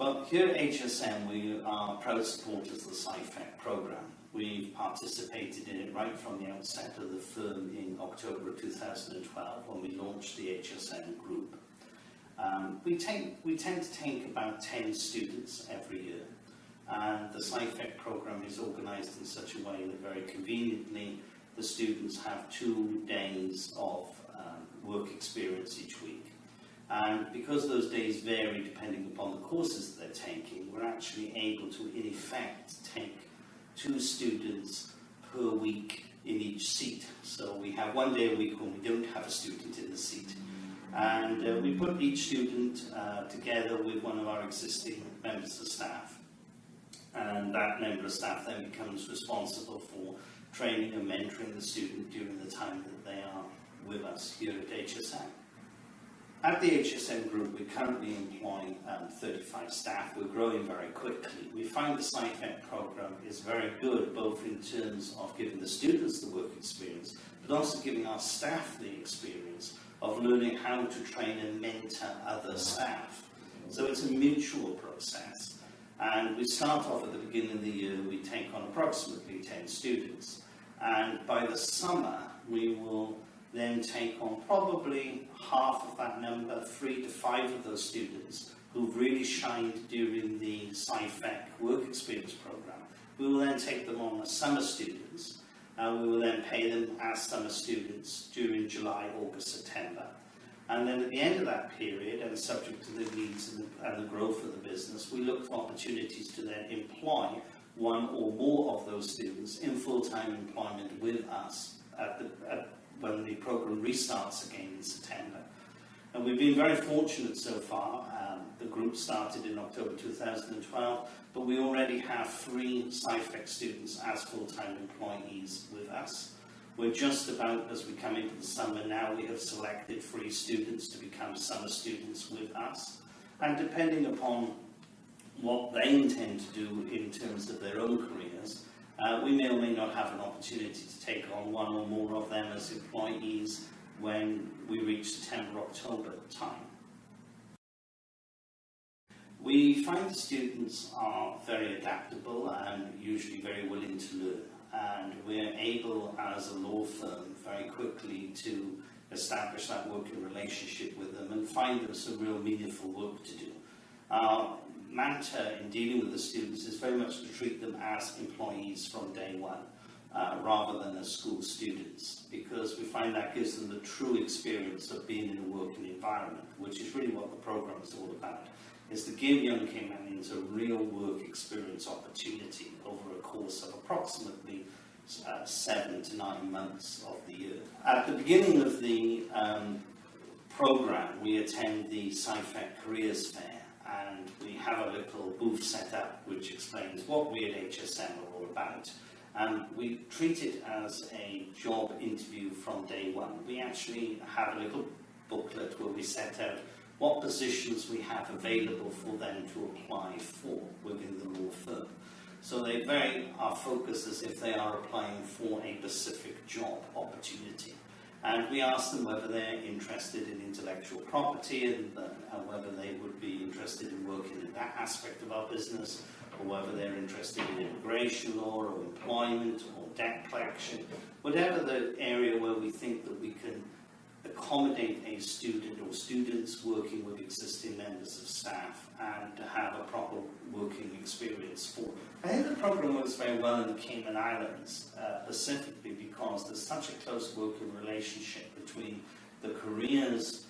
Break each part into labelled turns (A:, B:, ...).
A: Well, here at HSM, we are proud supporters of the CIFEC program. We've participated in it right from the outset of the firm in October of 2012 when we launched the HSM group. We tend to take about 10 students every year, and the CIFEC program is organised in such a way that very conveniently the students have 2 days of work experience each week. And because those days vary depending upon the courses that they're taking, we're actually able to, in effect, take 2 students per week in each seat. So we have 1 day a week when we don't have a student in the seat. And we put each student together with one of our existing members of staff. And that member of staff then becomes responsible for training and mentoring the student during the time that they are with us here at HSM. At the HSM group, we currently employ 35 staff. We're growing very quickly. We find the CIFEC program is very good, both in terms of giving the students the work experience, but also giving our staff the experience of learning how to train and mentor other staff. So it's a mutual process. And we start off at the beginning of the year, we take on approximately 10 students. And by the summer, we will then take on probably half of that number, 3 to 5 of those students who've really shined during the CIFEC work experience program. We will then take them on as summer students, and we will then pay them as summer students during July, August, September. And then at the end of that period, and subject to the needs and the growth of the business, we look for opportunities to then employ 1 or more of those students in full-time employment with us when the program restarts again in September. And we've been very fortunate so far. The group started in October 2012, but we already have 3 CIFEC students as full-time employees with us. We're just about, as we come into the summer now, we have selected 3 students to become summer students with us. And depending upon what they intend to do in terms of their own careers, we may or may not have an opportunity to take on 1 or more of them as employees when we reach September, October time. We find the students are very adaptable and usually very willing to learn. And we're able, as a law firm, very quickly to establish that working relationship with them and find them some real meaningful work to do. Our mantra in dealing with the students is very much to treat them as employees from day one, rather than as school students, because we find that gives them the true experience of being in a working environment, which is really what the program is all about, is to give young Caymanians a real work experience opportunity over a course of approximately 7 to 9 months of the year. At the beginning of the program, we attend the CIFEC Careers Fair, and we have a little booth set up which explains what we at HSM are all about. We treat it as a job interview from day one. We actually have a little booklet where we set out what positions we have available for them to apply for within the law firm. So they are focused as if they are applying for a specific job opportunity. And we ask them whether they're interested in intellectual property and whether they would be interested in working in that aspect of our business, or whether they're interested in immigration law or employment or debt collection, whatever the area where we think that we can accommodate a student or students working with existing members of staff and to have a proper working experience for. I think the program works very well in the Cayman Islands, specifically because there's such a close working relationship between the careers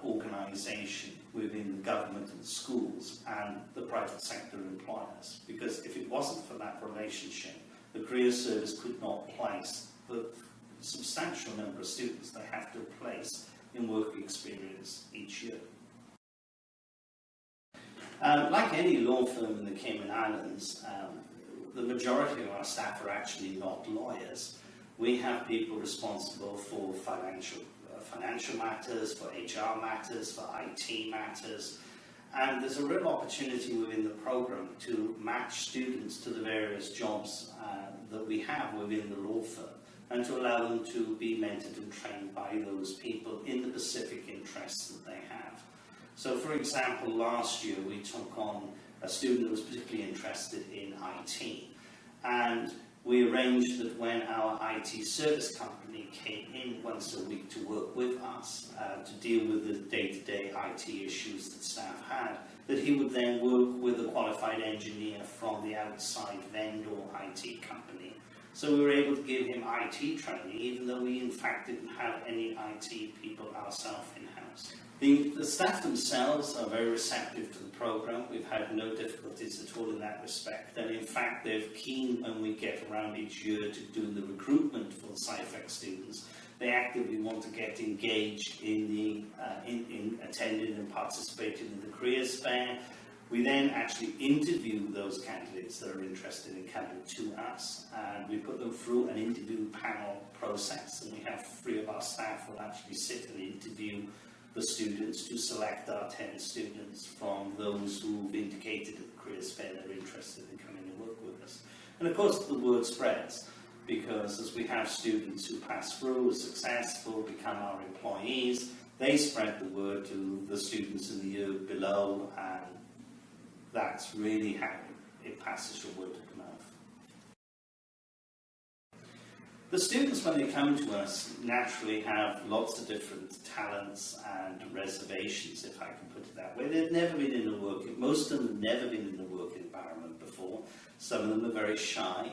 A: organisation within the government and schools and the private sector employers. Because if it wasn't for that relationship, the career service could not place the substantial number of students they have to place in work experience each year. Like any law firm in the Cayman Islands, the majority of our staff are actually not lawyers. We have people responsible for financial matters, for HR matters, for IT matters, and there's a real opportunity within the program to match students to the various jobs that we have within the law firm, and to allow them to be mentored and trained by those people in the specific interests that they have. So for example, last year we took on a student who was particularly interested in IT, and we arranged that when our IT service company came in once a week to work with us to deal with the day-to-day IT issues that staff had, that he would then work with a qualified engineer from the outside vendor IT company. So we were able to give him IT training, even though we in fact didn't have any IT people ourselves in-house. The staff themselves are very receptive to the programme. We've had no difficulties at all in that respect, and in fact they're keen when we get around each year to do the recruitment for the CIFEC students. They actively want to get engaged in attending and participating in the careers fair. We then actually interview those candidates that are interested in coming to us, and we put them through an interview panel process, and we have 3 of our staff will actually sit and interview the students to select our 10 students from those who've indicated at the careers fair they're interested in coming and work with us. And of course the word spreads, because as we have students who pass through, are successful, become our employees, they spread the word to the students in the year below, and that's really how it passes from word to mouth. The students, when they come to us, naturally have lots of different talents and reservations, if I can put it that way. They've never been in a work, most of them have never been in a work environment before. Some of them are very shy.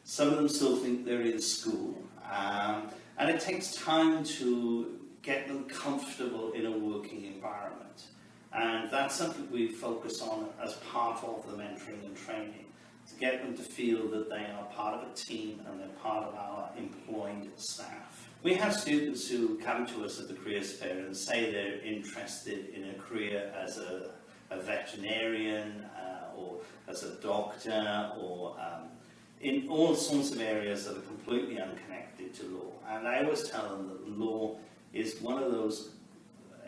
A: Some of them still think they're in school. And it takes time to get them comfortable in a working environment. And that's something we focus on as part of the mentoring and training, to get them to feel that they are part of a team and they're part of our employed staff. We have students who come to us at the careers fair and say they're interested in a career as a veterinarian or as a doctor, or in all sorts of areas that are completely unconnected to law. And I always tell them that law is one of those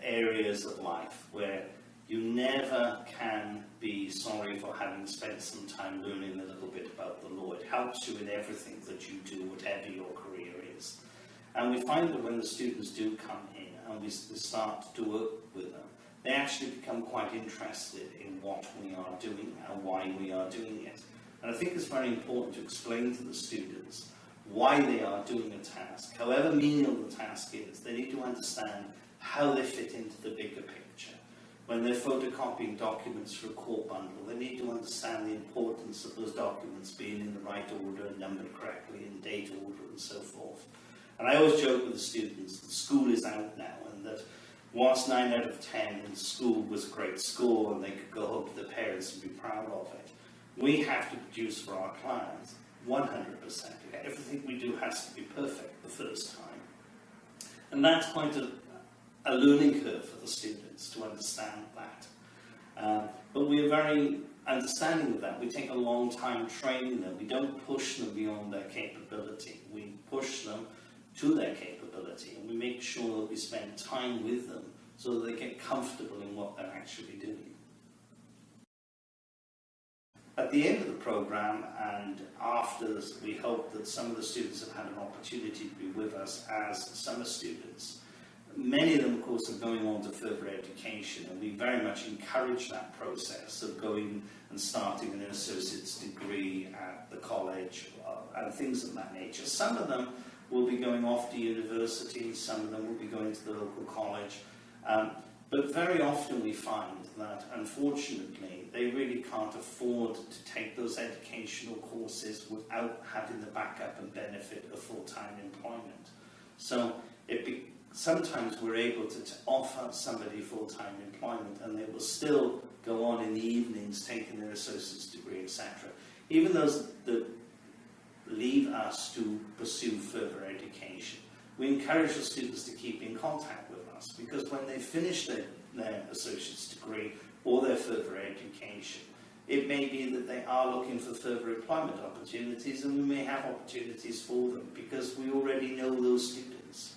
A: areas of life where you never can be sorry for having spent some time learning a little bit about the law. It helps you in everything that you do, whatever your career is. And we find that when the students do come in and we start to work with them, they actually become quite interested in what we are doing and why we are doing it. And I think it's very important to explain to the students why they are doing a task. However menial the task is, they need to understand how they fit into the bigger picture. When they're photocopying documents for a court bundle, they need to understand the importance of those documents being in the right order, numbered correctly, in date order, and so forth. And I always joke with the students that school is out now, and that whilst 9 out of 10 in school was a great score and they could go home to their parents and be proud of it, we have to produce for our clients 100%. Everything we do has to be perfect the first time. And that's quite a learning curve for the students to understand that. But we're very understanding of that. We take a long time training them. We don't push them beyond their capability. We push them to their capability, and we make sure that we spend time with them so that they get comfortable in what they're actually doing. At the end of the programme, and after this, we hope that some of the students have had an opportunity to be with us as summer students. Many of them, of course, are going on to further education, and we very much encourage that process of going and starting an associate's degree at the college and things of that nature. Some of them will be going off to university, some of them will be going to the local college, but very often we find that, unfortunately, they really can't afford to take those educational courses without having the backup and benefit of full-time employment. So sometimes we're able to offer somebody full-time employment, and they will still go on in the evenings taking their associate's degree, etc. Even those that leave us to pursue further education, we encourage the students to keep in contact with us, because when they finish their associate's degree or their further education, it may be that they are looking for further employment opportunities, and we may have opportunities for them because we already know those students.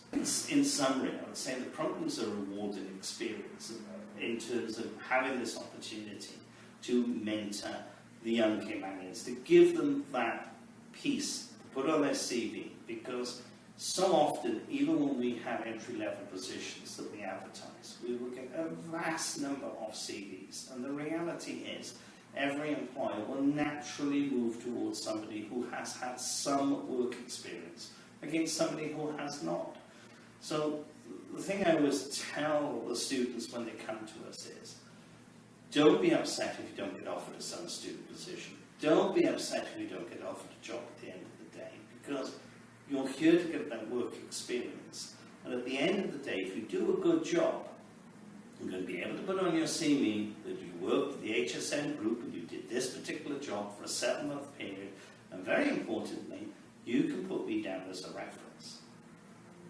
A: In summary, I would say the programs are a rewarding experience in terms of having this opportunity to mentor the young Caymanians, to give them that piece to put on their CV, because So often, even when we have entry-level positions that we advertise, we will get a vast number of CVs. And the reality is, every employer will naturally move towards somebody who has had some work experience against somebody who has not. So the thing I always tell the students when they come to us is, don't be upset if you don't get offered a summer student position. Don't be upset if you don't get offered a job at the end of the day, because you're here to get that work experience. And at the end of the day, if you do a good job, you're going to be able to put on your CV that you worked at the HSM group and you did this particular job for a 7-month period. And very importantly, you can put me down as a reference.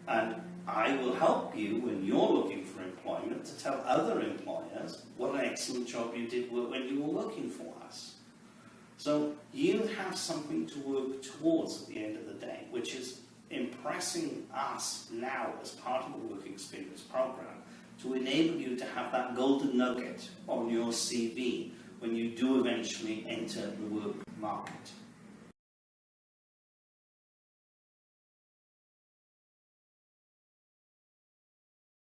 A: And I will help you when you're looking for employment to tell other employers what an excellent job you did when you were working for us. So you have something to work towards at the end of the day, which is impressing us now as part of the work experience program to enable you to have that golden nugget on your CV when you do eventually enter the work market.